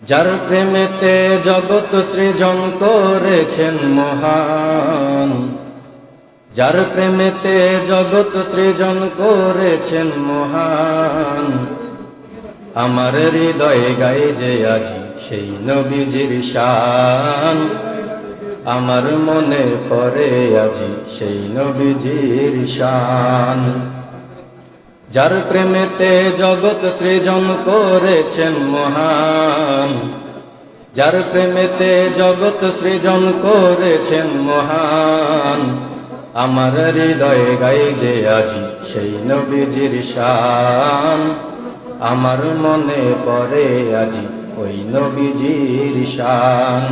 যার প্রেমেতে জগৎ সৃজন করেছেন মহান, যার প্রেমেতে জগৎ সৃজন করেছেন মহান। আমার হৃদয়ে গায়ে যে আজি সেই নবীজির শান, আমার মনে পড়ে আজি সেই নবীজির শান। যার প্রেমেতে জগৎ সৃজন করেছেন মহান, যার প্রেমেতে জগৎ সৃজন করেছেন মহান। আমার হৃদয়ে গাই যে আজি সেই নবীজির শান, আমার মনে পড়ে আজি ওই নবীজির শান।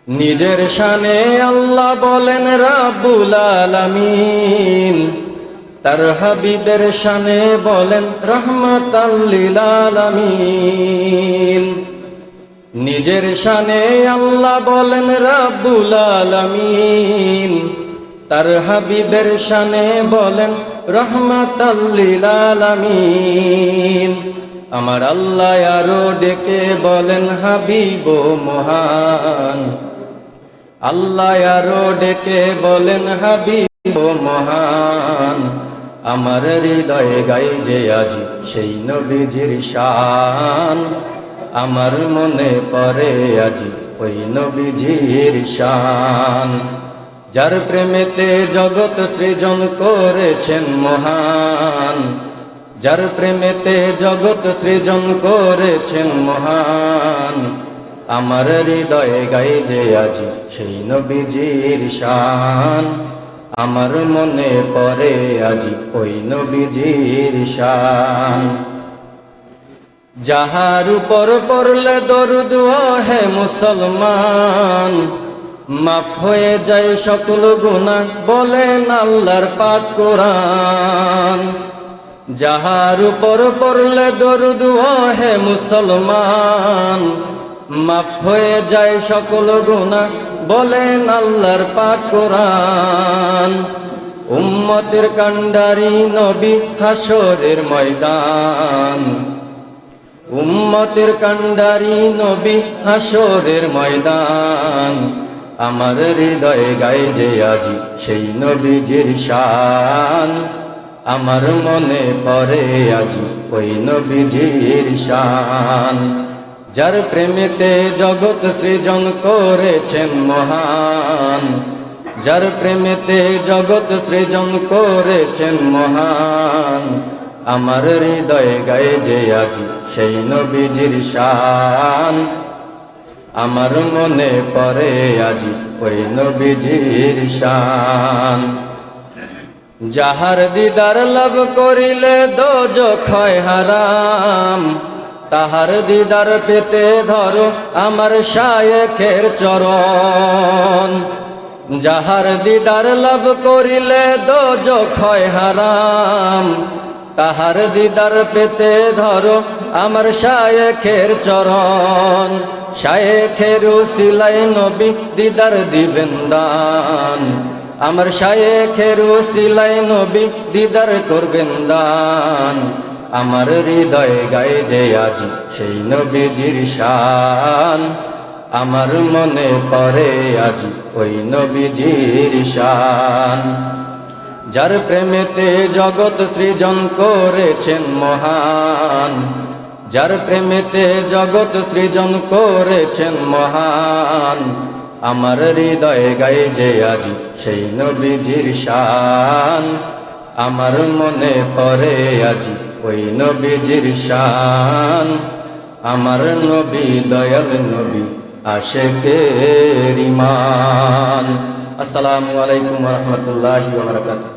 নিজের শানে আল্লাহ বলেন রাব্বুল আলামিন, তার হাবিবের শানে বলেন রহমাতাল লিল আলামিন। নিজের শানে আল্লাহ বলেন রাব্বুল আলামিন, তার হাবিবের শানে বলেন রহমাতাল লিল আলামিন। আমার আল্লাহ আরো ডেকে বলেন হাবিব মহান, আল্লাহ আরো ডেকে বলেন হাবিব মহান। আমার হৃদয়ে গাই যে আজি সেই নবীজির শান, আমার মনে পড়ে আজি ওই নবীজির শান। যার প্রেমেতে জগৎ সৃজন করেছেন মহান, যার প্রেমেতে জগৎ সৃজন করেছেন মহান। আমার হৃদয়ে গাই যে আজি সেই নবীজির শান, আমার মনে পড়ে আজি ওই নবীজির শান। যাহার উপর পড়লে দরুদ হে মুসলমান, মাফ হয়ে যায় সকল গুনাহ বলেন আল্লাহর পাক কোরআন। যাহার উপর পড়লে দরুদ হে মুসলমান, মাফ হয়ে যায় সকল গুনাহ বলেন আল্লাহর পাক কোরআন। উম্মতের কান্ডারি নবী হাসরের ময়দান, উম্মতের কান্ডারি নবী হাসরের ময়দান। আমার হৃদয়ে গায়ে যে আজি সেই নবীজির শান, আমার মনে পড়ে আজি ওই নবীজির শান। যার প্রেমেতে জগৎ সৃজন করেছেন মহান, যার প্রেমেতে জগৎ সৃজন করেছেন মহান। আমার হৃদয়ে গায়ে যে আজি সেই নবীজির শান, আমার মনে পড়ে আজি ওই নবীজির শান। যাহার দিদার লাভ করিলে দোজখ হয় হারাম, তাহার দিদার পেতে ধরো আমার শায়েখের চরণ। যাহার দিদার লাভ করিলে দোজখ হয় হারাম, তাহার দিদার পেতে ধরো আমার শায়েখের চরণ। শায়েখের উসিলায় নবী দিদার দিবেন দান, আমার শায়েখের উসিলায় নবী দিদার করবেন দান। আমার হৃদয়ে গায়ে যে আজি সেই নবীজির শান, আমার মনে পড়ে আজি ওই নবীজির শান। যার প্রেমেতে জগৎ সৃজন করেছেন মহান, যার প্রেমেতে জগৎ সৃজন করেছেন মহান। আমার হৃদয়ে গায়ে যে আজি সেই নবীজির শান, আমার মনে পড়ে আজি ওই নবীজির শান। আমার নবী দয়াল নবী আশেকের ঈমান। আসসালামু আলাইকুম ওয়া রাহমাতুল্লাহি ওয়া বারাকাতুহু।